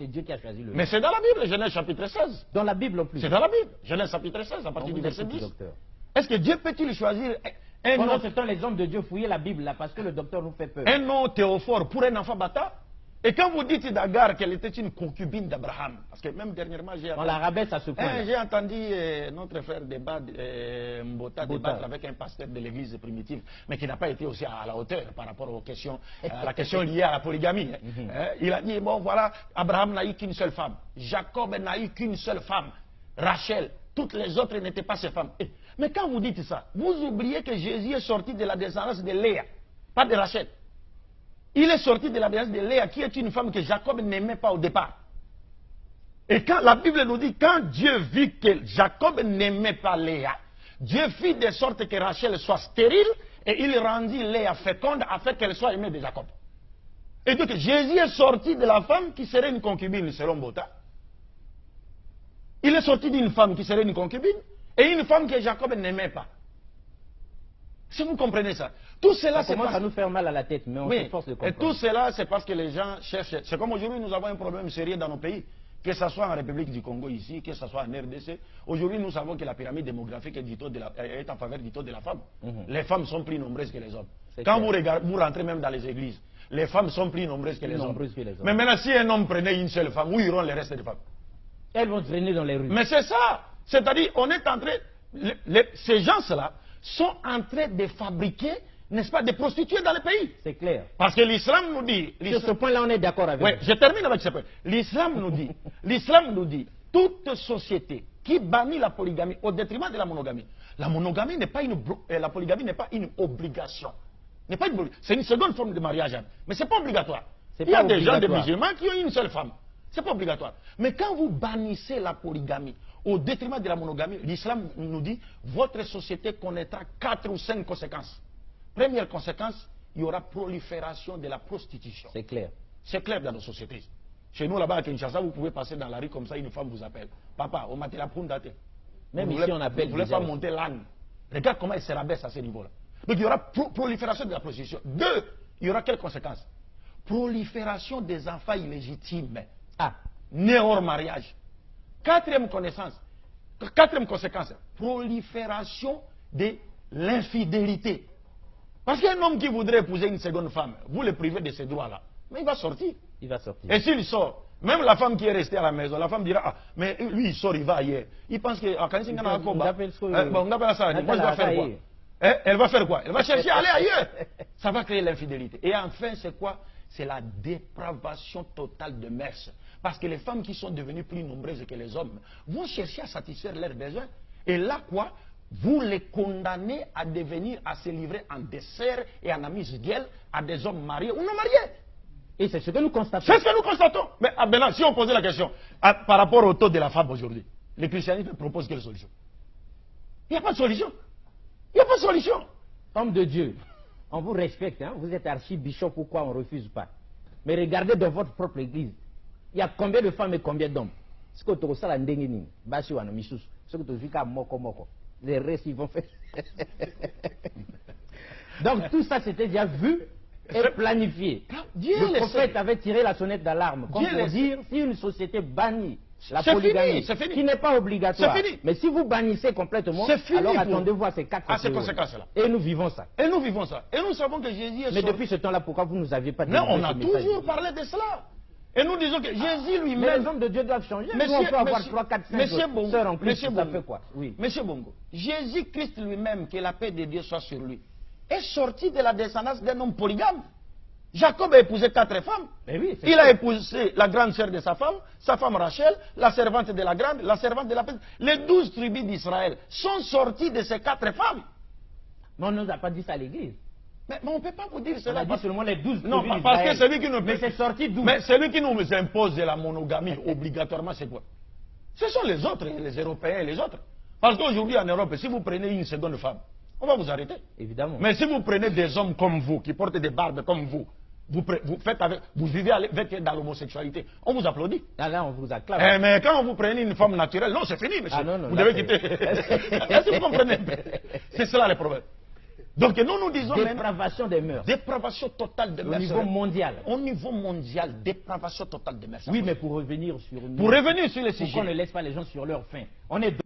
C'est Dieu qui a choisi le nom. Mais c'est dans la Bible, Genèse chapitre 16. Dans la Bible en plus. C'est dans la Bible, Genèse chapitre 16, à partir du verset 10. Docteur. Est-ce que Dieu peut-il choisir un Pendant nom, ce temps, les hommes de Dieu fouillaient la Bible là parce que le docteur nous fait peur. un nom théophore pour un enfant bâtard? Et quand vous dites d'Agar qu'elle était une concubine d'Abraham, parce que même dernièrement j'ai On la rabaisse à ce point. j'ai entendu notre frère Mbota débattre avec un pasteur de l'église primitive, mais qui n'a pas été aussi à la hauteur par rapport aux questions, à la question liée à la polygamie. Il a dit, bon voilà, Abraham n'a eu qu'une seule femme, Jacob n'a eu qu'une seule femme, Rachel, toutes les autres n'étaient pas ses femmes. Mais quand vous dites ça, vous oubliez que Jésus est sorti de la descendance de Léa, pas de Rachel. Il est sorti de la descendance de Léa, qui est une femme que Jacob n'aimait pas au départ. Et quand la Bible nous dit, quand Dieu vit que Jacob n'aimait pas Léa, Dieu fit de sorte que Rachel soit stérile, et il rendit Léa féconde afin qu'elle soit aimée de Jacob. Et donc Jésus est sorti de la femme qui serait une concubine selon Bota. Il est sorti d'une femme qui serait une concubine, et une femme que Jacob n'aimait pas. Si vous comprenez ça, tout cela ça commence à nous faire mal à la tête, mais on se force de comprendre. Et tout cela, c'est parce que les gens cherchent. C'est comme aujourd'hui, nous avons un problème sérieux dans nos pays, que ce soit en République du Congo ici, que ce soit en RDC. Aujourd'hui, nous savons que la pyramide démographique est en faveur du taux de la femme. Les femmes sont plus nombreuses que les hommes. Quand vous rentrez même dans les églises, les femmes sont plus nombreuses que les hommes. Mais maintenant, si un homme prenait une seule femme, où iront les restes des femmes? Elles vont traîner dans les rues. Mais c'est ça. C'est-à-dire, on est en train. Ces gens-là sont en train de fabriquer, n'est-ce pas, des prostituées dans le pays. C'est clair. Parce que l'islam nous dit... Sur ce point-là, on est d'accord avec vous. Je termine avec ce point. L'islam nous dit, toute société qui bannit la polygamie au détriment de la monogamie n'est pas la polygamie n'est pas une obligation. C'est une seconde forme de mariage, mais ce n'est pas obligatoire. Il y a des gens, des musulmans, qui ont une seule femme. Ce n'est pas obligatoire. Mais quand vous bannissez la polygamie au détriment de la monogamie, l'islam nous dit, votre société connaîtra 4 ou 5 conséquences. Première conséquence, il y aura prolifération de la prostitution. C'est clair. C'est clair dans nos sociétés. Chez nous, là-bas à Kinshasa, vous pouvez passer dans la rue comme ça, une femme vous appelle. Papa, on m'a dit la pundate. Même ici, on appelle. Vous ne voulez pas monter l'âne. Regarde comment elle se rabaisse à ce niveau-là. Donc il y aura prolifération de la prostitution. 2, il y aura quelles conséquences? Prolifération des enfants illégitimes. Nés hors mariage. Quatrième conséquence, prolifération de l'infidélité. Parce qu'un homme qui voudrait épouser une seconde femme, vous le privez de ces droits-là, mais il va sortir. Il va sortir. Et s'il sort, même la femme qui est restée à la maison, la femme dira, ah, mais lui il sort, il va ailleurs. Il pense que, on appelle ça, moi je dois faire quoi? Elle va faire quoi? Elle va chercher à aller ailleurs. Ça va créer l'infidélité. Et enfin, c'est quoi? C'est la dépravation totale de mœurs. Parce que les femmes qui sont devenues plus nombreuses que les hommes vont chercher à satisfaire leurs besoins. Et là, quoi? Vous les condamnez à devenir, à se livrer en dessert et en amis fidèles à des hommes mariés ou non mariés. Et c'est ce que nous constatons. C'est ce que nous constatons. Mais maintenant, si on posait la question par rapport au taux de la femme aujourd'hui, le christianisme propose quelle solution? Il n'y a pas de solution. Il n'y a pas de solution. Homme de Dieu, on vous respecte, hein? Vous êtes archibishop, pourquoi on ne refuse pas? Mais regardez dans votre propre église. Il y a combien de femmes et combien d'hommes? Les restes, ils vont faire. Donc tout ça, c'était déjà vu et planifié. Le prophète avait tiré la sonnette d'alarme. Comme pour dire, si une société bannit la polygamie, qui n'est pas obligatoire, mais si vous bannissez complètement, alors attendez-vous à ces 4 conséquences-là. Et nous vivons ça. Et nous vivons ça. Et nous savons que Jésus est Mais depuis ce temps-là, pourquoi vous ne nous aviez pas dit? Non, on a toujours parlé de cela. Et nous disons que Jésus lui-même... Mais les hommes de Dieu doivent changer. Nous, on peut avoir 3, 4, 5 sœurs en plus, ça fait quoi? Oui. Monsieur Bongo, Jésus-Christ lui-même, que la paix de Dieu soit sur lui, est sorti de la descendance d'un homme polygame. Jacob a épousé 4 femmes. Oui, il a épousé la grande sœur de sa femme Rachel, la servante de la grande, la servante de la petite. Les 12 tribus d'Israël sont sorties de ces 4 femmes. Mais on ne nous a pas dit ça à l'église. Mais on ne peut pas vous dire cela. On a dit seulement les 12 non, parce que celui qui nous... Mais c'est sorti d'où? Mais celui qui nous impose la monogamie obligatoirement, c'est quoi? Ce sont les autres, les Européens et les autres. Parce qu'aujourd'hui en Europe, si vous prenez une seconde femme, on va vous arrêter. Évidemment. Mais si vous prenez des hommes comme vous, qui portent des barbes comme vous vivez avec dans l'homosexualité, on vous applaudit. Là, on vous acclame. Mais quand vous prenez une femme naturelle, non, c'est fini, monsieur. Non, vous devez quitter. Est-ce que vous comprenez? C'est cela le problème. Donc nous disons dépravation des mœurs. Dépravation totale des mœurs. Au niveau mondial. Au niveau mondial, dépravation totale des mœurs. Oui, mais pour revenir sur le sujet. Pourquoi on ne laisse pas les gens sur leur faim? On est